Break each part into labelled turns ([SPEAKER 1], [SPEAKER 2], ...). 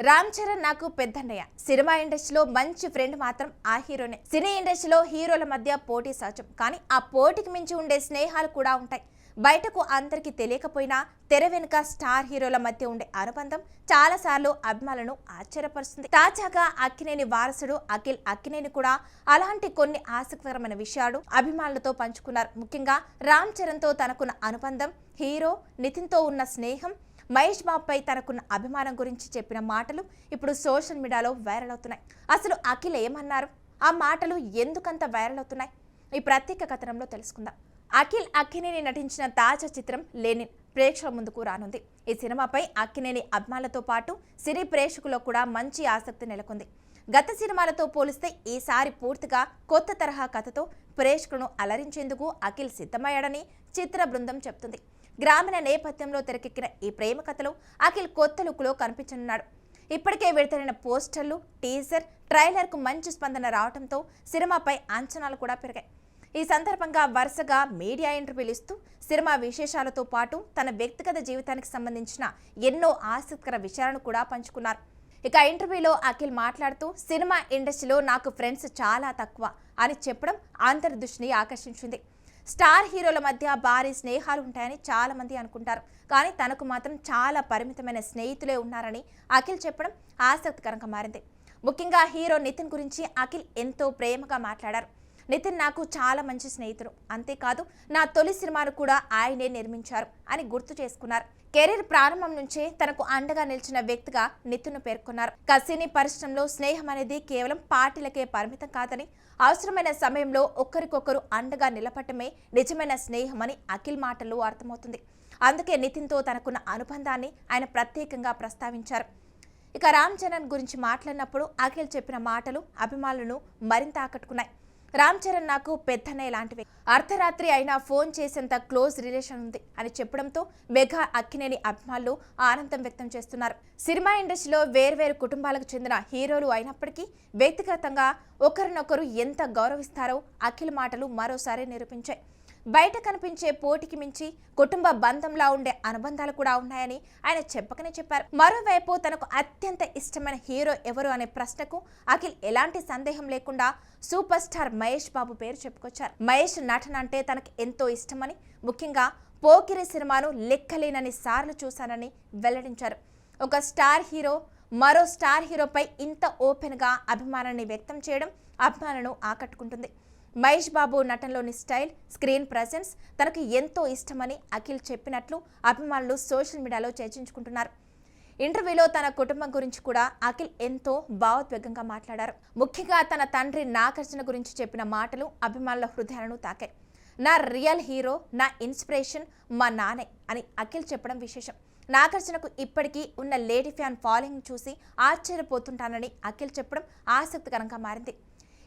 [SPEAKER 1] రామ్ చరణ్ నాకు పెద్దన్నయ్య. సినిమా ఇండస్ట్రీలో మంచి ఫ్రెండ్ మాత్రం ఆ హీరోనే. సినీ ఇండస్ట్రీలో హీరోల మధ్య పోటీ సహజం, కానీ ఆ పోటీకి మించి ఉండే స్నేహాలు కూడా ఉంటాయి. బయటకు అందరికీ తెలియకపోయినా తెర వెనుక స్టార్ హీరోల మధ్య ఉండే అనుబంధం చాలా సార్లు అభిమానులను ఆశ్చర్యపరుస్తుంది. తాజాగా అక్కినేని వారసుడు అఖిల్ అక్కినేని కూడా అలాంటి కొన్ని ఆసక్తికరమైన విషయాలు అభిమానులతో పంచుకున్నారు. ముఖ్యంగా రామ్ చరణ్ తో తనకున్న అనుబంధం, హీరో నితిన్ తో ఉన్న స్నేహం, మహేష్ బాబుపై తనకున్న అభిమానం గురించి చెప్పిన మాటలు ఇప్పుడు సోషల్ మీడియాలో వైరల్ అవుతున్నాయి. అసలు అఖిల్ ఏమన్నారు, ఆ మాటలు ఎందుకంత వైరల్ అవుతున్నాయి, ఈ ప్రత్యేక కథనంలో తెలుసుకుందాం. అఖిల్ అక్కినేని నటించిన తాజా చిత్రం లెనిన్ ప్రేక్షకుల ముందుకు రానుంది. ఈ సినిమాపై అక్కినేని అభిమానులతో పాటు సినీ ప్రేక్షకుల్లో కూడా మంచి ఆసక్తి నెలకొంది. గత సినిమాలతో పోలిస్తే ఈసారి పూర్తిగా కొత్త తరహా కథతో ప్రేక్షకులను అలరించేందుకు అఖిల్ సిద్ధమయ్యాడని చిత్ర బృందం చెబుతుంది. గ్రామీణ నేపథ్యంలో తెరకెక్కిన ఈ ప్రేమ కథలో అఖిల్ కొత్త లుక్లో కనిపించనున్నాడు. ఇప్పటికే విడుదలైన పోస్టర్లు, టీజర్, ట్రైలర్కు మంచి స్పందన రావడంతో సినిమాపై అంచనాలు కూడా పెరిగాయి. ఈ సందర్భంగా వరుసగా మీడియా ఇంటర్వ్యూలు ఇస్తూ సినిమా విశేషాలతో పాటు తన వ్యక్తిగత జీవితానికి సంబంధించిన ఎన్నో ఆసక్తికర విషయాలను కూడా పంచుకున్నారు. ఇక ఇంటర్వ్యూలో అఖిల్ మాట్లాడుతూ సినిమా ఇండస్ట్రీలో నాకు ఫ్రెండ్స్ చాలా తక్కువ అని చెప్పడం అందరి దృష్టిని ఆకర్షించింది. స్టార్ హీరోల మధ్య భారీ స్నేహాలు ఉంటాయని చాలా మంది అనుకుంటారు, కానీ తనకు మాత్రం చాలా పరిమితమైన స్నేహితులే ఉన్నారని అఖిల్ చెప్పడం ఆసక్తికరంగా మారింది. ముఖ్యంగా హీరో నితిన్ గురించి అఖిల్ ఎంతో ప్రేమగా మాట్లాడారు. నితిన్ నాకు చాలా మంచి స్నేహితుడు, అంతేకాదు నా తొలి సినిమాను కూడా ఆయనే నిర్మించారు అని గుర్తు చేసుకున్నారు. కెరీర్ ప్రారంభం నుంచే తనకు అండగా నిలిచిన వ్యక్తిగా నితిన్ పేర్కొన్నారు. సినీ పరిశ్రమలో స్నేహం అనేది కేవలం పార్టీలకే పరిమితం కాదని, అవసరమైన సమయంలో ఒకరికొకరు అండగా నిలబడటమే నిజమైన స్నేహమని అఖిల్ మాటల్లో అర్థమవుతుంది. అందుకే నితిన్తో తనకున్న అనుబంధాన్ని ఆయన ప్రత్యేకంగా ప్రస్తావించారు. ఇక రామ్ చరణ్ గురించి మాట్లాడినప్పుడు అఖిల్ చెప్పిన మాటలు అభిమానులను మరింత ఆకట్టుకున్నాయి. రామ్ చరణ్ నాకు పెద్దన్నయ్య లాంటివి, అర్ధరాత్రి అయినా ఫోన్ చేసేంత క్లోజ్ రిలేషన్ ఉంది అని చెప్పడంతో మెగా అక్కినేని అభిమానులు ఆనందం వ్యక్తం చేస్తున్నారు. సినిమా ఇండస్ట్రీలో వేర్వేరు కుటుంబాలకు చెందిన హీరోలు అయినప్పటికీ వ్యక్తిగతంగా ఒకరినొకరు ఎంత గౌరవిస్తారో అఖిల్ మాటలు మరోసారి నిరూపించాయి. బయట కనిపించే పోటీకి మించి కుటుంబ బంధంలా ఉండే అనుబంధాలు కూడా ఉన్నాయని ఆయన చెప్పకనే చెప్పారు. మరోవైపు తనకు అత్యంత ఇష్టమైన హీరో ఎవరు అనే ప్రశ్నకు అఖిల్ ఎలాంటి సందేహం లేకుండా సూపర్ స్టార్ మహేష్ బాబు పేరు చెప్పుకొచ్చారు. మహేష్ నటన అంటే తనకు ఎంతో ఇష్టమని, ముఖ్యంగా పోకిరి సినిమాను లెక్కలేనని సార్లు చూశానని వెల్లడించారు. ఒక స్టార్ హీరో మరో స్టార్ హీరోపై ఇంత ఓపెన్ గా అభిమానాన్ని వ్యక్తం చేయడం అభిమానులను ఆకట్టుకుంటుంది. Mahesh Babu నటనలోని style, screen presence తనకు ఎంతో ఇష్టమని అఖిల్ చెప్పినట్లు అభిమానులు సోషల్ మీడియాలో చర్చించుకుంటున్నారు. ఇంటర్వ్యూలో తన కుటుంబం గురించి కూడా అఖిల్ ఎంతో భావోద్వేగంగా మాట్లాడారు. ముఖ్యంగా తన తండ్రి నాగార్జున గురించి చెప్పిన మాటలు అభిమానుల హృదయాలను తాకాయి. నా రియల్ హీరో, నా ఇన్స్పిరేషన్ మా నానే అని అఖిల్ చెప్పడం విశేషం. నాగార్జునకు ఇప్పటికీ ఉన్న లేడీ ఫ్యాన్ ఫాలోయింగ్ చూసి ఆశ్చర్యపోతుంటానని అఖిల్ చెప్పడం ఆసక్తికరంగా మారింది.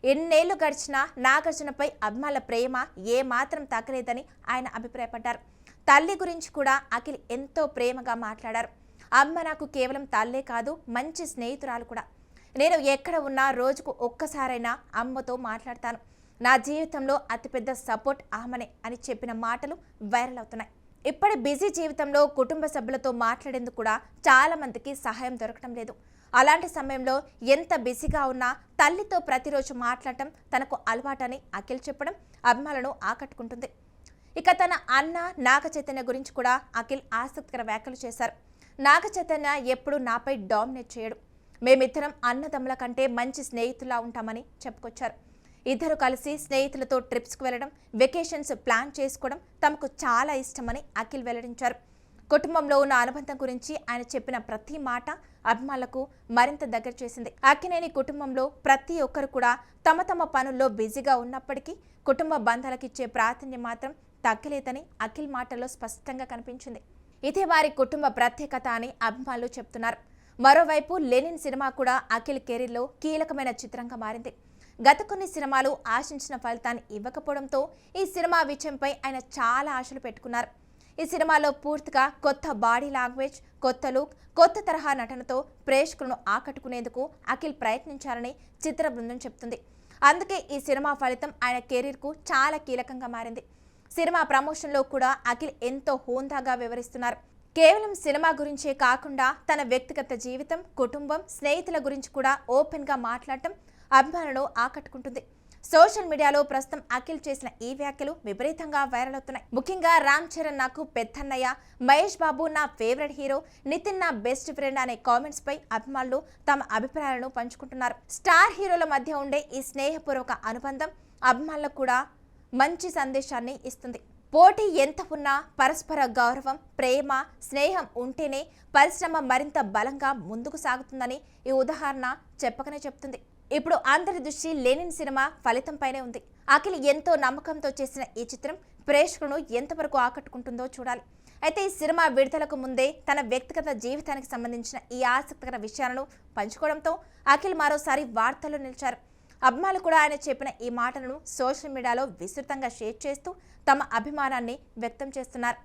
[SPEAKER 1] ఎన్నేళ్లు గడిచినా నాగార్జునపై అభిమానుల ప్రేమ ఏమాత్రం తగ్గలేదని ఆయన అభిప్రాయపడ్డారు. తల్లి గురించి కూడా అఖిల్ ఎంతో ప్రేమగా మాట్లాడారు. అమ్మ నాకు కేవలం తల్లే కాదు, మంచి స్నేహితురాలు కూడా. నేను ఎక్కడ ఉన్నా రోజుకు ఒక్కసారైనా అమ్మతో మాట్లాడతాను. నా జీవితంలో అతిపెద్ద సపోర్ట్ ఆమెనే అని చెప్పిన మాటలు వైరల్ అవుతున్నాయి. ఇప్పటి బిజీ జీవితంలో కుటుంబ సభ్యులతో మాట్లాడేందుకు కూడా చాలా మందికి సహాయం దొరకడం లేదు. అలాంటి సమయంలో ఎంత బిజీగా ఉన్నా తల్లితో ప్రతిరోజు మాట్లాడటం తనకు అలవాటని అఖిల్ చెప్పడం అభిమానులను ఆకట్టుకుంటుంది. ఇక తన అన్న నాగ చైతన్య గురించి కూడా అఖిల్ ఆసక్తికర వ్యాఖ్యలు చేశారు. నాగ చైతన్య ఎప్పుడు నాపై డామినేట్ చేయడు. మేమిద్దరం అన్నదమ్ముల కంటే మంచి స్నేహితులా ఉంటామని చెప్పుకొచ్చారు. ఇద్దరు కలిసి స్నేహితులతో ట్రిప్స్కు వెళ్లడం, వెకేషన్స్ ప్లాన్ చేసుకోవడం తమకు చాలా ఇష్టమని అఖిల్ వెల్లడించారు. కుటుంబంలో ఉన్న అనుబంధం గురించి ఆయన చెప్పిన ప్రతి మాట అభిమానులకు మరింత దగ్గర చేసింది. అక్కినేని కుటుంబంలో ప్రతి ఒక్కరు కూడా తమ తమ పనుల్లో బిజీగా ఉన్నప్పటికీ కుటుంబ బంధాలకిచ్చే ప్రాధాన్యం మాత్రం తగ్గలేదని అఖిల్ మాటల్లో స్పష్టంగా కనిపించింది. ఇదే వారి కుటుంబ ప్రత్యేకత అని అభిమానులు చెప్తున్నారు. మరోవైపు లెనిన్ సినిమా కూడా అఖిల్ కెరీర్లో కీలకమైన చిత్రంగా మారింది. గత కొన్ని సినిమాలు ఆశించిన ఫలితాన్ని ఇవ్వకపోవడంతో ఈ సినిమా విజయంపై ఆయన చాలా ఆశలు పెట్టుకున్నారు. ఈ సినిమాలో పూర్తిగా కొత్త బాడీ లాంగ్వేజ్, కొత్త లుక్, కొత్త తరహా నటనతో ప్రేక్షకులను ఆకట్టుకునేందుకు అఖిల్ ప్రయత్నించారని చిత్ర బృందం చెప్తుంది. అందుకే ఈ సినిమా ఫలితం ఆయన కెరీర్కు చాలా కీలకంగా మారింది. సినిమా ప్రమోషన్లో కూడా అఖిల్ ఎంతో హోందాగా వివరిస్తున్నారు. కేవలం సినిమా గురించే కాకుండా తన వ్యక్తిగత జీవితం, కుటుంబం, స్నేహితుల గురించి కూడా ఓపెన్ గా మాట్లాడటం అభిమానులను ఆకట్టుకుంటుంది. సోషల్ మీడియాలో ప్రస్తుతం అఖిల్ చేసిన ఈ వ్యాఖ్యలు విపరీతంగా వైరల్ అవుతున్నాయి. ముఖ్యంగా రామ్ చరణ్ నాకు పెద్దన్నయ్య, మహేష్ బాబు నా ఫేవరెట్ హీరో, నితిన్ నా బెస్ట్ ఫ్రెండ్ అనే కామెంట్స్ పై అభిమానులు తమ అభిప్రాయాలను పంచుకుంటున్నారు. స్టార్ హీరోల మధ్య ఉండే ఈ స్నేహపూర్వక అనుబంధం అభిమానులకు కూడా మంచి సందేశాన్ని ఇస్తుంది. పోటీ ఎంత ఉన్నా పరస్పర గౌరవం, ప్రేమ, స్నేహం ఉంటేనే పరిశ్రమ మరింత బలంగా ముందుకు సాగుతుందని ఈ ఉదాహరణ చెప్పకనే చెప్తుంది. ఇప్పుడు అందరి దృష్టి లెనిన్ సినిమా ఫలితంపైనే ఉంది. అఖిల్ ఎంతో నమ్మకంతో చేసిన ఈ చిత్రం ప్రేక్షకులను ఎంతవరకు ఆకట్టుకుంటుందో చూడాలి. అయితే ఈ సినిమా విడుదలకు ముందే తన వ్యక్తిగత జీవితానికి సంబంధించిన ఈ ఆసక్తికర విషయాలను పంచుకోవడంతో అఖిల్ మరోసారి వార్తల్లో నిలిచారు. అభిమానులు కూడా ఆయన చెప్పిన ఈ మాటలను సోషల్ మీడియాలో విస్తృతంగా షేర్ చేస్తూ తమ అభిమానాన్ని వ్యక్తం చేస్తున్నారు.